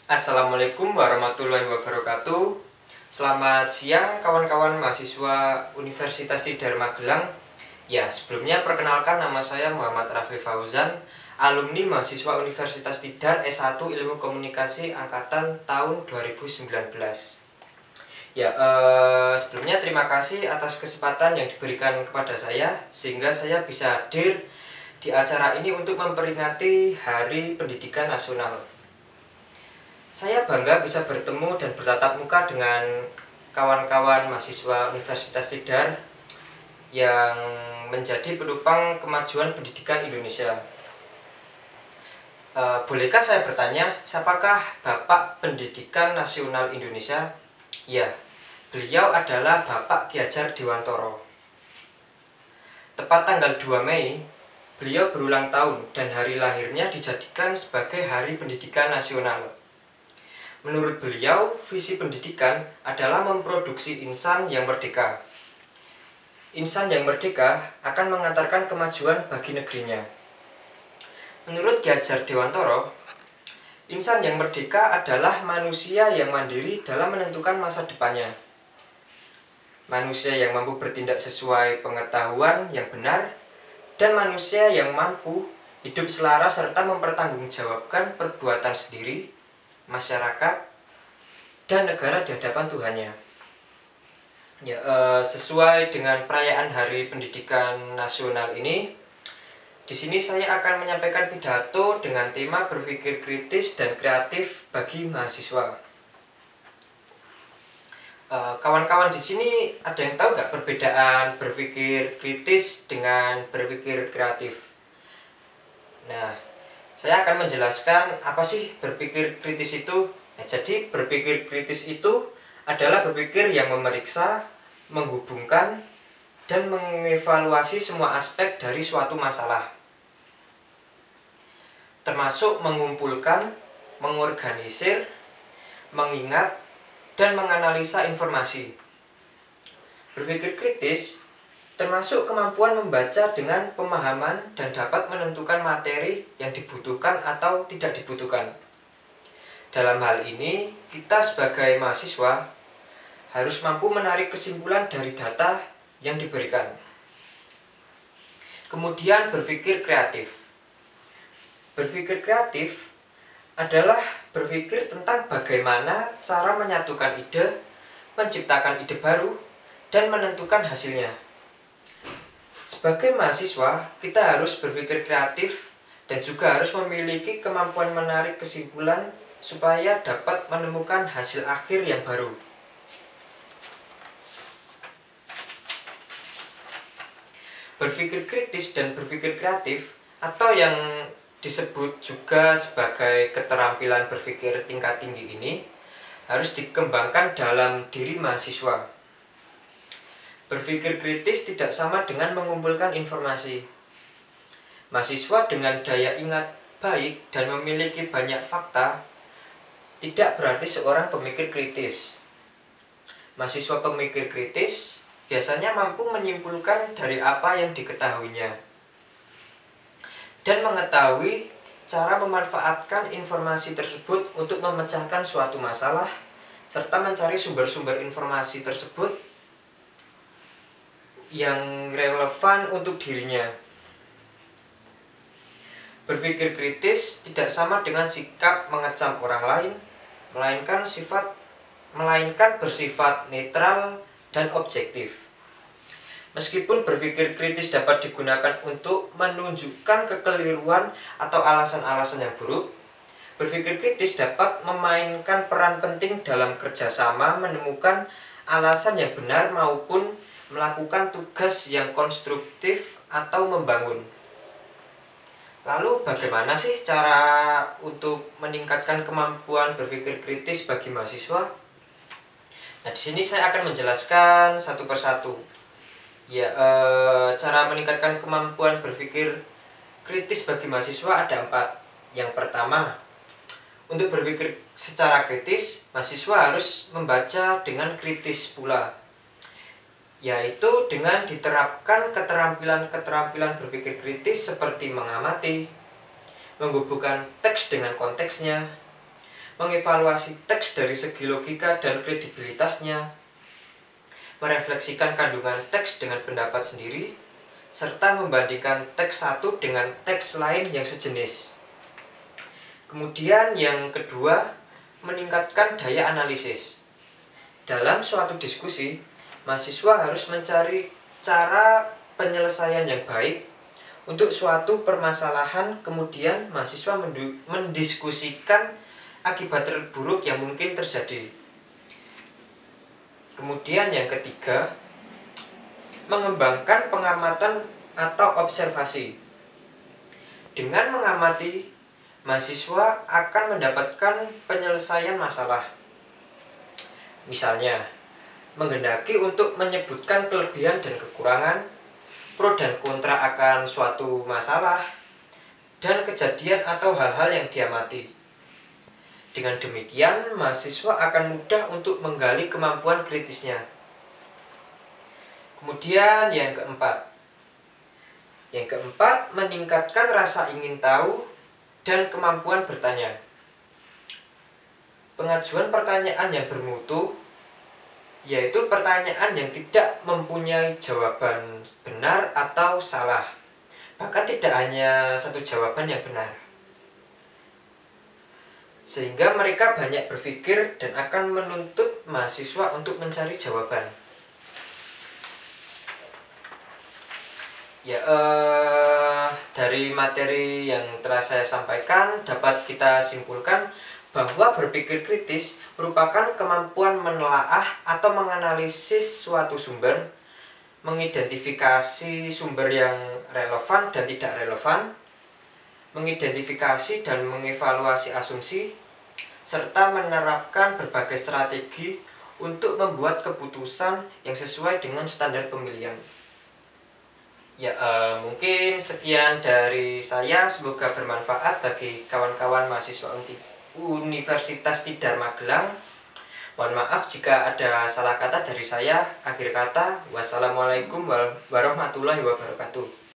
Assalamualaikum warahmatullahi wabarakatuh. Selamat siang kawan-kawan mahasiswa Universitas Tidar Magelang. Ya, sebelumnya perkenalkan, nama saya Muhammad Raffi Fauzan, alumni mahasiswa Universitas Tidar S1 Ilmu Komunikasi angkatan tahun 2019. Ya, sebelumnya terima kasih atas kesempatan yang diberikan kepada saya sehingga saya bisa hadir di acara ini untuk memperingati Hari Pendidikan Nasional. Saya bangga bisa bertemu dan bertatap muka dengan kawan-kawan mahasiswa Universitas Tidar yang menjadi penopang kemajuan pendidikan Indonesia. Bolehkah saya bertanya, siapakah Bapak Pendidikan Nasional Indonesia? Ya, beliau adalah Bapak Ki Hajar Dewantoro. Tepat tanggal 2 Mei, beliau berulang tahun dan hari lahirnya dijadikan sebagai Hari Pendidikan Nasional. Menurut beliau, visi pendidikan adalah memproduksi insan yang merdeka. Insan yang merdeka akan mengantarkan kemajuan bagi negerinya. Menurut Ki Hajar Dewantoro, insan yang merdeka adalah manusia yang mandiri dalam menentukan masa depannya. Manusia yang mampu bertindak sesuai pengetahuan yang benar, dan manusia yang mampu hidup selaras serta mempertanggungjawabkan perbuatan sendiri, masyarakat, dan negara di hadapan Tuhannya. Ya, sesuai dengan perayaan Hari Pendidikan Nasional ini, di sini saya akan menyampaikan pidato dengan tema berpikir kritis dan kreatif bagi mahasiswa. Kawan-kawan di sini ada yang tahu nggak perbedaan berpikir kritis dengan berpikir kreatif? Nah, saya akan menjelaskan apa sih berpikir kritis itu. Nah, jadi berpikir kritis itu adalah berpikir yang memeriksa, menghubungkan, dan mengevaluasi semua aspek dari suatu masalah, termasuk mengumpulkan, mengorganisir, mengingat, dan menganalisa informasi. Berpikir kritis termasuk kemampuan membaca dengan pemahaman dan dapat menentukan materi yang dibutuhkan atau tidak dibutuhkan. Dalam hal ini, kita sebagai mahasiswa harus mampu menarik kesimpulan dari data yang diberikan. Kemudian berpikir kreatif. Berpikir kreatif adalah berpikir tentang bagaimana cara menyatukan ide, menciptakan ide baru, dan menentukan hasilnya. Sebagai mahasiswa, kita harus berpikir kreatif dan juga harus memiliki kemampuan menarik kesimpulan supaya dapat menemukan hasil akhir yang baru. Berpikir kritis dan berpikir kreatif, atau yang disebut juga sebagai keterampilan berpikir tingkat tinggi ini, harus dikembangkan dalam diri mahasiswa. Berpikir kritis tidak sama dengan mengumpulkan informasi. Mahasiswa dengan daya ingat baik dan memiliki banyak fakta tidak berarti seorang pemikir kritis. Mahasiswa pemikir kritis biasanya mampu menyimpulkan dari apa yang diketahuinya dan mengetahui cara memanfaatkan informasi tersebut untuk memecahkan suatu masalah, serta mencari sumber-sumber informasi tersebut yang relevan untuk dirinya. Berpikir kritis tidak sama dengan sikap mengecam orang lain, melainkan bersifat netral dan objektif. Meskipun berpikir kritis dapat digunakan untuk menunjukkan kekeliruan atau alasan-alasan yang buruk, berpikir kritis dapat memainkan peran penting dalam kerjasama menemukan alasan yang benar maupun melakukan tugas yang konstruktif atau membangun. Lalu bagaimana sih cara untuk meningkatkan kemampuan berpikir kritis bagi mahasiswa? Nah, di sini saya akan menjelaskan satu persatu. Ya, cara meningkatkan kemampuan berpikir kritis bagi mahasiswa ada 4. Yang pertama, untuk berpikir secara kritis, mahasiswa harus membaca dengan kritis pula, yaitu dengan diterapkan keterampilan-keterampilan berpikir kritis seperti mengamati, menghubungkan teks dengan konteksnya, mengevaluasi teks dari segi logika dan kredibilitasnya, merefleksikan kandungan teks dengan pendapat sendiri, serta membandingkan teks satu dengan teks lain yang sejenis. Kemudian yang kedua, meningkatkan daya analisis. Dalam suatu diskusi, mahasiswa harus mencari cara penyelesaian yang baik untuk suatu permasalahan. Kemudian mahasiswa mendiskusikan akibat terburuk yang mungkin terjadi. Kemudian yang ketiga, mengembangkan pengamatan atau observasi. Dengan mengamati, mahasiswa akan mendapatkan penyelesaian masalah. Misalnya, menghendaki untuk menyebutkan kelebihan dan kekurangan, pro dan kontra akan suatu masalah, dan kejadian atau hal-hal yang diamati. Dengan demikian, mahasiswa akan mudah untuk menggali kemampuan kritisnya. Kemudian yang keempat. Yang keempat, meningkatkan rasa ingin tahu dan kemampuan bertanya. Pengajuan pertanyaan yang bermutu, yaitu pertanyaan yang tidak mempunyai jawaban benar atau salah. Bahkan tidak hanya satu jawaban yang benar. Sehingga mereka banyak berpikir dan akan menuntut mahasiswa untuk mencari jawaban. Dari materi yang telah saya sampaikan dapat kita simpulkan bahwa berpikir kritis merupakan kemampuan menelaah atau menganalisis suatu sumber, mengidentifikasi sumber yang relevan dan tidak relevan, mengidentifikasi dan mengevaluasi asumsi, serta menerapkan berbagai strategi untuk membuat keputusan yang sesuai dengan standar pemilihan. Mungkin sekian dari saya, semoga bermanfaat bagi kawan-kawan mahasiswa Universitas Tidar Magelang. Mohon maaf jika ada salah kata dari saya. Akhir kata, wassalamualaikum warahmatullahi wabarakatuh.